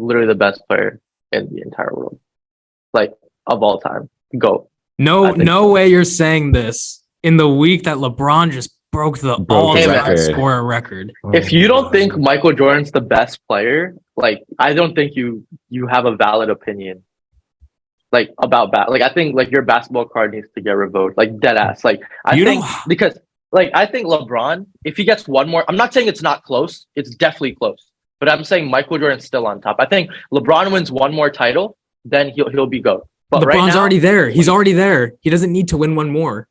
literally the best player in the entire world, like of all time. Go. No way you're saying this in the week that LeBron just broke the all-time scorer record. If you don't think Michael Jordan's the best player, like I don't think you have a valid opinion. Like about like I think like your basketball card needs to get revoked, like dead ass. Like I think because like I think LeBron, if he gets one more, I'm not saying it's not close, it's definitely close. But I'm saying Michael Jordan's still on top. I think LeBron wins one more title, then he'll be GOAT. But LeBron's right now, already there. He's already there. He doesn't need to win one more.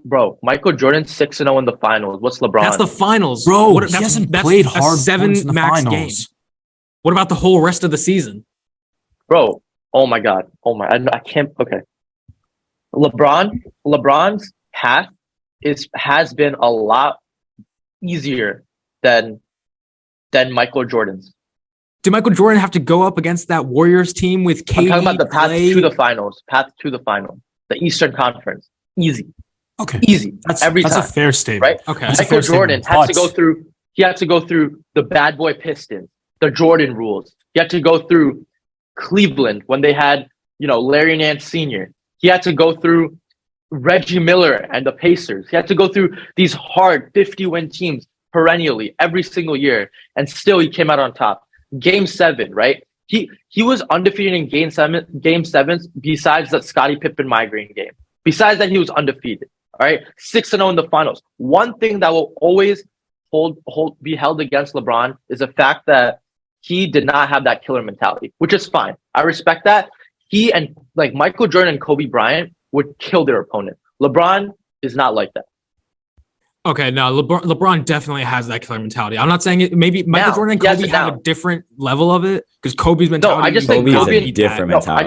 Bro, Michael Jordan's 6-0 in the finals. What's LeBron? That's the finals. Bro, he hasn't played hard 7 in the max finals. Games. What about the whole rest of the season? Bro, oh my God. Oh my, I can't, okay. LeBron's path has been a lot easier than Michael Jordan's. Did Michael Jordan have to go up against that Warriors team with KD? I'm talking about the path to the finals. The Eastern Conference. Easy. Okay. Easy. That's a fair statement. Right? Okay. Michael Jordan had to go through the bad boy Pistons, the Jordan rules. He had to go through Cleveland when they had, Larry Nance Sr. He had to go through Reggie Miller and the Pacers. He had to go through these hard 50-win teams perennially every single year, and still he came out on top. Game 7, right? He was undefeated in game sevens besides that Scottie Pippen migraine game. Besides that, he was undefeated. All right, 6-0 in the finals. One thing that will always be held against LeBron is the fact that he did not have that killer mentality, which is fine. I respect that. He and like Michael Jordan and Kobe Bryant would kill their opponent. LeBron is not like that. Okay, no, LeBron definitely has that killer mentality. I'm not saying it. Maybe Michael Jordan and Kobe have a different level of it because Kobe's mentality. No, I just think Kobe's different mentality. I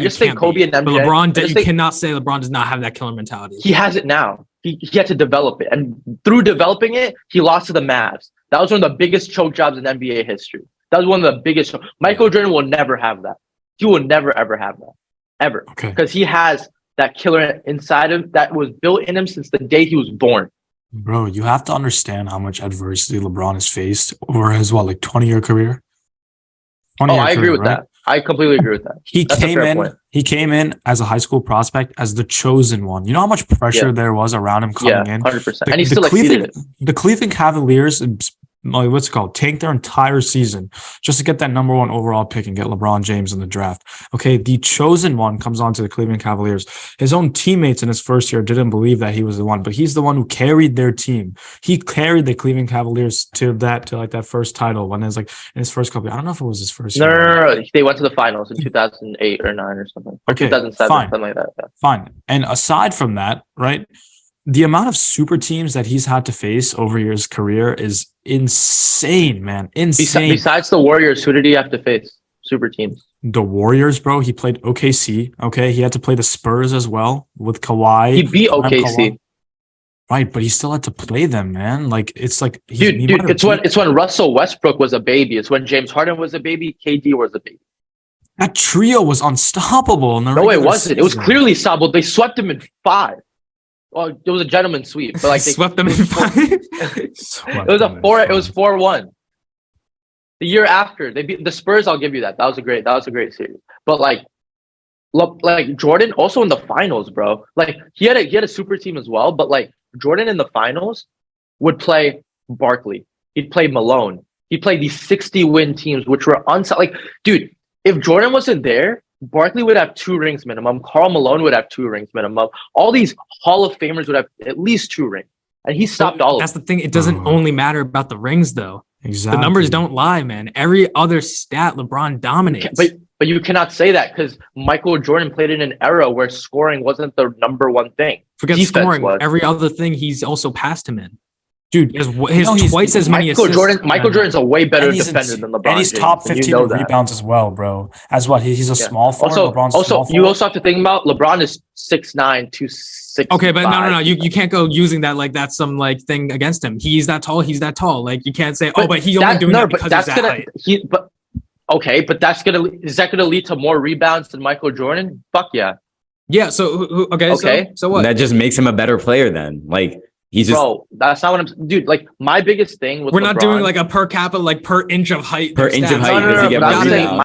just think Kobe and MJ. But LeBron, you cannot say LeBron does not have that killer mentality. He has it now. He had to develop it, and through developing it, he lost to the Mavs. That was one of the biggest choke jobs in NBA history. That was one of the biggest. Michael Jordan will never have that. He will never ever have that, ever, because he has that killer inside him that was built in him since the day he was born. Bro, you have to understand how much adversity LeBron has faced over his 20-year career. I agree with that. I completely agree with that. He came in as a high school prospect as the chosen one. You know how much pressure there was around him coming in? 100%. And he still exceeded it. The Cleveland Cavaliers, take their entire season just to get that number 1 overall pick and get LeBron James in the draft. Okay, the chosen one comes on to the Cleveland Cavaliers. His own teammates in his first year didn't believe that he was the one, but he's the one who carried their team. He carried the Cleveland Cavaliers to that first title when it was in his first couple. I don't know if it was his first year. No. They went to the finals in 2008 or 9 or something. Or 2007, something like that. Yeah. Fine. And aside from that, right? The amount of super teams that he's had to face over his career is insane, man. Insane. Besides the Warriors, who did he have to face? Super teams. The Warriors, bro. He played OKC. Okay. He had to play the Spurs as well with Kawhi. He beat OKC. Right, but he still had to play them, man. It's when Russell Westbrook was a baby. It's when James Harden was a baby. KD was a baby. That trio was unstoppable. No, it wasn't. It was clearly unstoppable. They swept him in 5. Well, it was a gentleman's sweep, but they swept them in 5. It was 4-1. The year after they beat the Spurs, I'll give you that. That was a great series. But like Jordan also in the finals, bro. Like he had a super team as well, but like Jordan in the finals would play Barkley. He'd play Malone. He'd play these 60-win teams, which were like, dude. If Jordan wasn't there, Barkley would have 2 rings minimum. Karl Malone would have 2 rings minimum. All these Hall of Famers would have at least 2 rings. And he stopped all of them. That's the thing. It doesn't only matter about the rings, though. Exactly. The numbers don't lie, man. Every other stat, LeBron dominates. But you cannot say that because Michael Jordan played in an era where scoring wasn't the number one thing. Forget Defense scoring. was. Every other thing he's also passed him in. Dude, his twice as many assists. Michael Jordan's a way better defender than LeBron. And he's top 15 in rebounds as well, bro. As what? He's a small forward. You also have to think about LeBron is 6'9", 265. Okay, but no. You can't go using that like that's some like thing against him. He's that tall. Like you can't say, but he's only doing that because he's that height. Is that gonna lead to more rebounds than Michael Jordan? Fuck yeah. Yeah. So okay. So what? That just makes him a better player then. Like He's just that's not what I'm. Dude, like my biggest thing with we're LeBron, not doing like a per capita, like per inch of height. per inch of height. No, does he no, get but more I'm saying rebounds?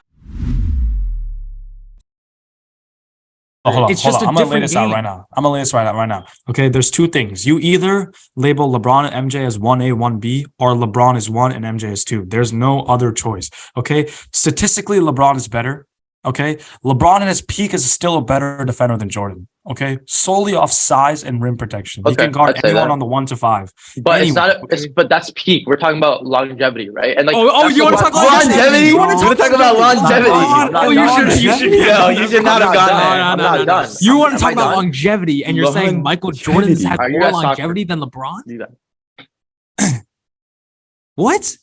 Hold on, It's hold just on. a I'm gonna lay different this out game. right now. I'm gonna lay this right now. Okay, there's two things. You either label LeBron and MJ as 1A, 1B, or LeBron is 1 and MJ is 2. There's no other choice. Okay, statistically, LeBron is better. Okay, LeBron in his peak is still a better defender than Jordan. Okay, solely off size and rim protection. He Okay, can guard I'd say anyone that. on the 1 to 5. But it's Anyone, not. But that's peak. We're talking about longevity, right? And like, Oh, you want to talk Longevity? You want to We're talking about longevity. I'm not Oh, done. you should. No, you should not have gone there. I'm not done. You want to Am talk I about done? longevity, and you're saying Michael Jordan's had Are you more guys longevity than LeBron? Do that. What?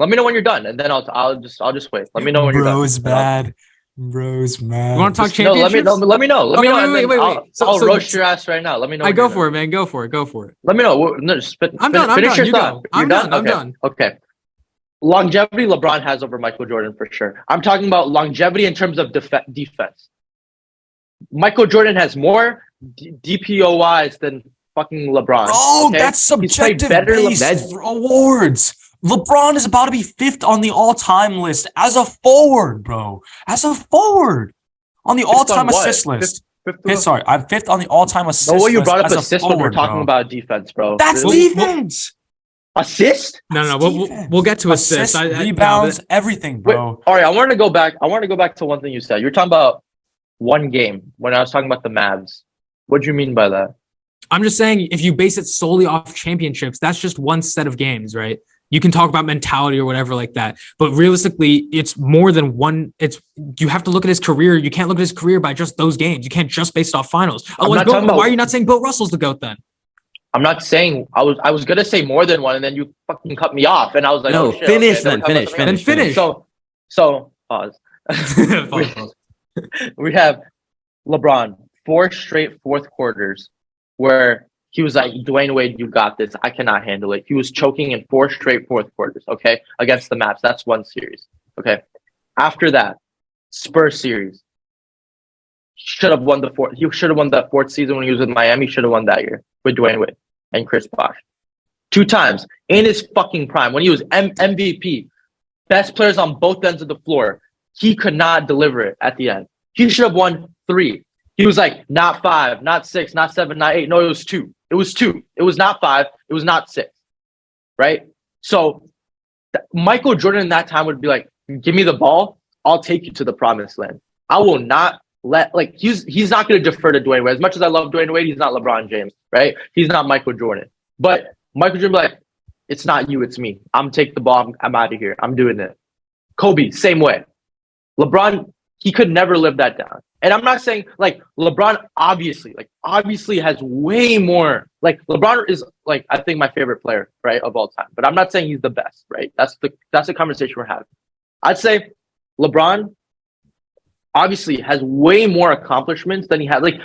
Let me know when you're done, and then I'll just wait. Let me know when you're done. Bro's bad. Bro's mad. You want to talk No, championships? let me know. Let me Okay, know. wait. I'll So- roast your ass right now. Let me know. I when go you're for done. it, man. Go for it. Let me know. No, just I'm done. finish your You thought. go. You're I'm done. I'm Okay. done. Okay. Longevity LeBron has over Michael Jordan for sure. I'm talking about longevity in terms of defense. Michael Jordan has more DPOYs than fucking LeBron. Oh, okay? that's He's played subjective better. based awards. LeBron is about to be 5th on the all-time list as a forward, bro. As a forward on the all-time what? assist list. Fifth- Sorry, I'm 5th on the all-time assist No way you list brought up as a assist when we're forward, talking bro. about defense, bro. That's Really? defense. Assist? No. Defense. We'll get to assists. Rebounds, everything, Wait, bro. all right, I want to go back to one thing you said. You're talking about one game when I was talking about the Mavs. What do you mean by that? I'm just saying, if you base it solely off championships, that's just one set of games, right? You can talk about mentality or whatever like that, but realistically, it's more than one. You have to look at his career. You can't look at his career by just those games. You can't just base it off finals. Otherwise, why are you not saying Bill Russell's the GOAT then? I'm not saying I was gonna say more than one, and then you fucking cut me off, and I was like, No, oh, shit, finish okay, then. we're talking about Finish. So pause. We have LeBron 4 straight fourth quarters where he was like, Dwayne Wade, you got this. I cannot handle it. He was choking in 4 straight fourth quarters, okay, against the Mavs. That's one series, okay. After that, Spurs series. Should have won the fourth. He should have won that 4th season when he was with Miami. Should have won that year with Dwayne Wade and Chris Bosh. 2 times in his fucking prime when he was MVP, best players on both ends of the floor. He could not deliver it at the end. He should have won 3. He was like, not 5, not 6, not 7, not 8. No, it was 2. It was 2. It was not 5. It was not 6. Right? So Michael Jordan in that time would be like, give me the ball. I'll take you to the promised land. I will not he's not going to defer to Dwayne Wade. As much as I love Dwayne Wade, he's not LeBron James, right? He's not Michael Jordan. But Michael Jordan be like, it's not you, it's me. I'm taking the ball. I'm out of here. I'm doing it. Kobe, same way. LeBron, he could never live that down. And I'm not saying like LeBron obviously has way more. Like LeBron is like, I think my favorite player, right, of all time. But I'm not saying he's the best, right? That's the conversation we're having. I'd say LeBron obviously has way more accomplishments than he had. Like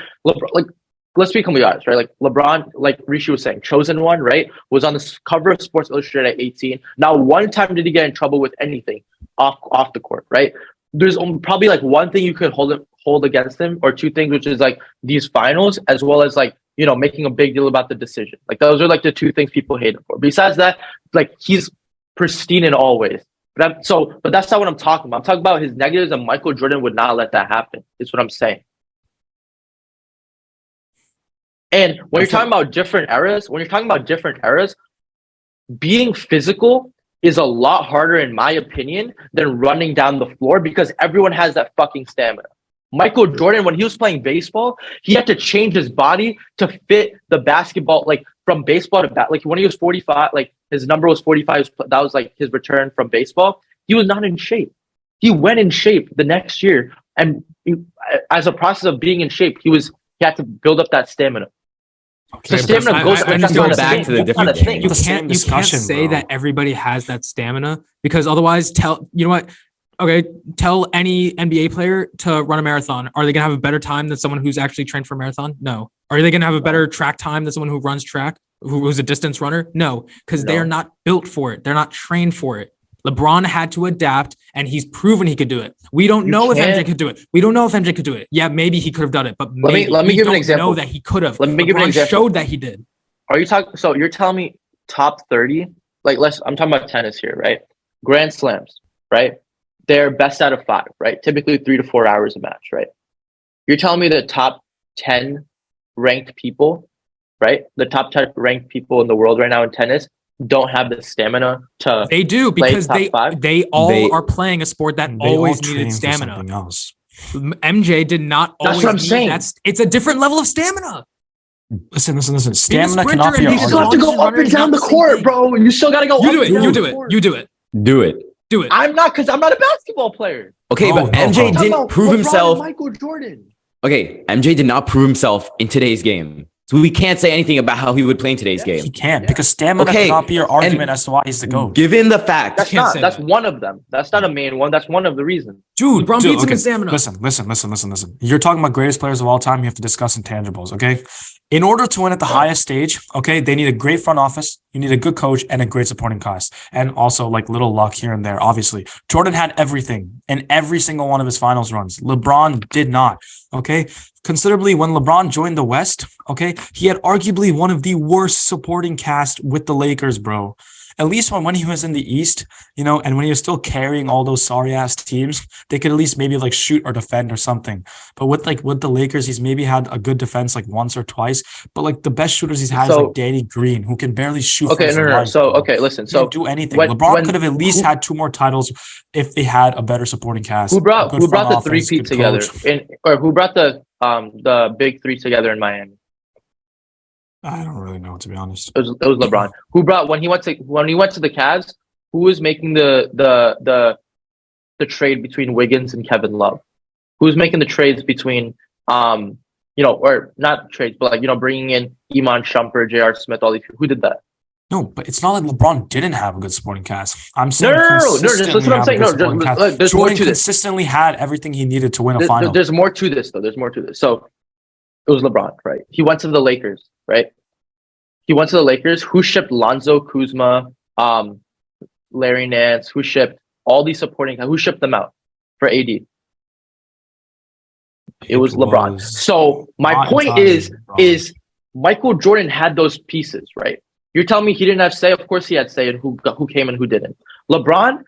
let's be completely honest, right? Like LeBron, like Rishi was saying, chosen one, right? Was on the cover of Sports Illustrated at 18. Not one time did he get in trouble with anything off the court, right? There's probably like one thing you could hold against him, or 2 things, which is like these finals, as well as like, you know, making a big deal about the decision. Like those are like the 2 things people hate him for. Besides that, like he's pristine in all ways. But that's not what I'm talking about. I'm talking about his negatives, and Michael Jordan would not let that happen. Is what I'm saying. And when you're talking about different eras, being physical is a lot harder, in my opinion, than running down the floor, because everyone has that fucking stamina. Michael Jordan, when he was playing baseball, he had to change his body to fit the basketball, like from baseball to bat. Like when he was 45, like his number was 45. That was like his return from baseball. He was not in shape. He went in shape the next year, and as a process of being in shape, he had to build up that stamina. Okay, so stamina goes. I just go back to the different thing. You can't say that everybody has that stamina, because otherwise, tell any NBA player to run a marathon. Are they gonna have a better time than someone who's actually trained for a marathon? No. Are they gonna have a better track time than someone who runs track, who's a distance runner? No, because they are not built for it. They're not trained for it. LeBron had to adapt, and he's proven he could do it. We don't know if MJ could do it. We don't know if MJ could do it. Yeah, maybe he could have done it, but let me give you an example. Know that he could have. Let me give you an example. Showed that he did. Are you talking? So you're telling me top 30? Like, I'm talking about tennis here, right? Grand Slams, right? They're best out of 5, right? Typically 3 to 4 hours a match, right? You're telling me the top 10 ranked people, right? The top 10 ranked people in the world right now in tennis don't have the stamina to. They do play because top they 5? they all They- are playing a sport that They all always train needed for stamina. something else. MJ did not That's always what I'm need saying. it's a different level of stamina. Listen. Being a Stamina sprinter cannot be and your being a You still have to argument. go up and down the court, bro. You still got to go You up do and it. down You the do it. court. You do it. Do it. Do it. I'm not, because I'm not a basketball player. Okay, No, but no, MJ bro. I'm talking didn't about prove LeBron and himself. Michael Jordan. Okay, MJ did not prove himself in today's game. So we can't say anything about how he would play in today's Yeah. He game. can't Yeah. because stamina Okay, cannot be your argument and as to why he's the GOAT. Given the fact, That's can't not. say That's that. one of them. That's not a main one. That's one of the reasons. Dude, LeBron beats him okay. in stamina. Listen. You're talking about greatest players of all time. You have to discuss intangibles, okay? In order to win at the highest stage, okay, they need a great front office, you need a good coach, and a great supporting cast. And also, like, little luck here and there, obviously. Jordan had everything in every single one of his finals runs. LeBron did not, okay? Considerably, when LeBron joined the West, okay, he had arguably one of the worst supporting cast with the Lakers, bro. At least when he was in the East, you know, and when he was still carrying all those sorry ass teams, they could at least maybe like shoot or defend or something. But with the Lakers, he's maybe had a good defense like once or twice. But like the best shooters he's had is like Danny Green, who can barely shoot. for Okay, his no. life, So, bro. okay, listen. He So, didn't do anything. when- LeBron when- could have at least had 2 more titles if they had a better supporting cast. who brought good the front three office, peat good together coach. or who brought the big 3 together in Miami? I don't really know, to be honest. It was LeBron. Who brought when he went to the Cavs? Who was making the trade between Wiggins and Kevin Love? Who was making the trades between or not trades, but like bringing in Iman Shumpert, J.R. Smith, all these people? Who did that? No, but it's not like LeBron didn't have a good supporting cast. I'm saying No. Just consistently what I'm have a saying. good No, supporting cast. look, there's more Jordan to this. consistently had everything he needed to win a final. There's more to this, though. There's more to this. So it was LeBron, right? He went to the Lakers, right? He went to the Lakers. Who shipped Lonzo, Kuzma, Larry Nance? Who shipped all these supporting? Who shipped them out for AD? It was LeBron. So my not point entirely is LeBron. Michael Jordan had those pieces, right? You're telling me he didn't have say? Of course he had say in who came and who didn't. LeBron,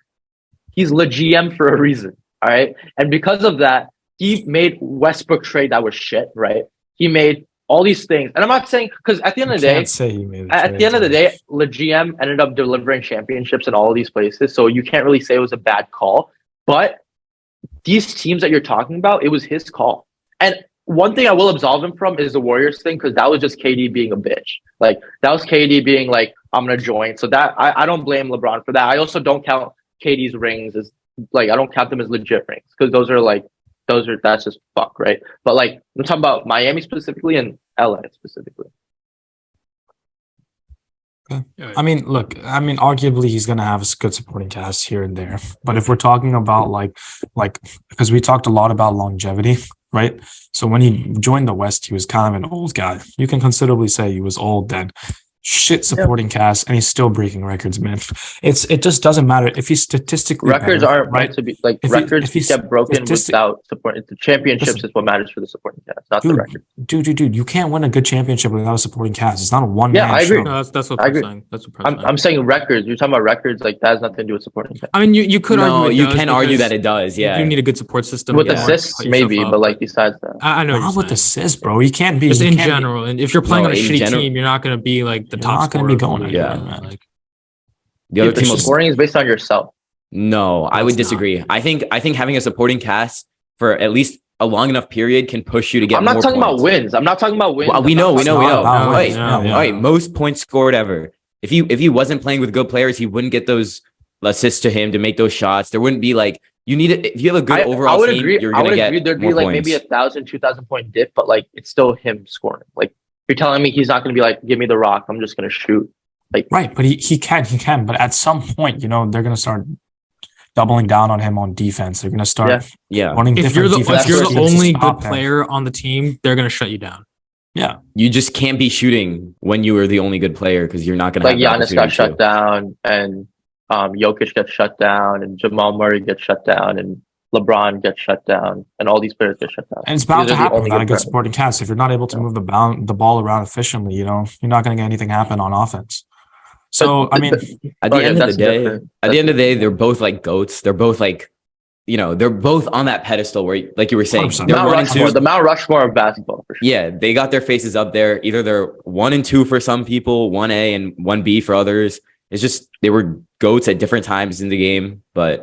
he's the GM for a reason, all right? And because of that, he made Westbrook trade that was shit, right? He made all these things. And I'm not saying, because at the end of the day, the day, the GM ended up delivering championships in all of these places. So you can't really say it was a bad call. But these teams that you're talking about, it was his call. And one thing I will absolve him from is the Warriors thing, because that was just KD being a bitch. Like, that was KD being like, I'm going to join. So that I don't blame LeBron for that. I also don't count KD's rings as, like, I don't count them as legit rings, because that's just fuck, right? But like, I'm talking about Miami specifically and LA specifically. I mean, arguably he's gonna have a good supporting cast here and there. But if we're talking about like because we talked a lot about longevity, right? So when he joined the West, he was kind of an old guy. You can considerably say he was old then. Shit supporting cast, and he's still breaking records, man. It just doesn't matter if he's statistically records better, aren't meant to be like records get broken without support. The championships is what matters for the supporting cast, not the record. Dude, you can't win a good championship without a supporting cast. It's not a one man. Yeah, I agree. No, that's what I I'm agree. saying. That's what I'm saying records. You're talking about records, like that has nothing to do with supporting cast. I mean, you could argue. you can argue that it does. Yeah, you need a good support system with to assists, put maybe, yourself but up. like besides that, I know. Not with assists, bro. He can't be Just he in can't be- general, and if you're playing on a in shitty general- team, you're not going to be like the You're top. not gonna be scorer going of the league, anywhere, right? man. Like, the other It's team just- scoring is based on yourself. No, I would disagree. I think having a supporting cast for at least a long enough period can push you to get. I'm not more talking points. about wins. I'm not talking about wins. Well, we know. It's not about All wins. right, Yeah, all right. Most points scored ever. If he wasn't playing with good players, he wouldn't get those assists to him to make those shots. There wouldn't be like you need it. If you have a good overall I would team, agree. you're I gonna would get agree. There'd more be like points. maybe 1,000, 2,000 point dip, but like it's still him scoring. Like you're telling me he's not going to be like, give me the rock. I'm just going to shoot. Like Right, but he can. But at some point, they're going to start doubling down on him on defense. They're going to start Yeah, running if you're different the defensive schemes to only stop good him. player on the team, they're going to shut you down. Yeah, you just can't be shooting when you are the only good player because you're not gonna like have the Giannis got opportunity shut to. down, and Jokic gets shut down, and Jamal Murray gets shut down, and LeBron gets shut down and all these players get shut down. And it's bound These to are the happen only without a good players. supporting cast. If you're not able to move the ball around efficiently, you're not going to get anything happen on offense. So, I mean, At the end of the that's day, different. at the end of the day, they're both like goats. They're both like, they're both on that pedestal where, like you were saying, 100%. they're Mount 1 and 2. Rushmore, the Mount Rushmore of basketball, for sure. Yeah, they got their faces up there. Either they're 1 and 2 for some people, 1A and 1B for others. It's just they were goats at different times in the game, but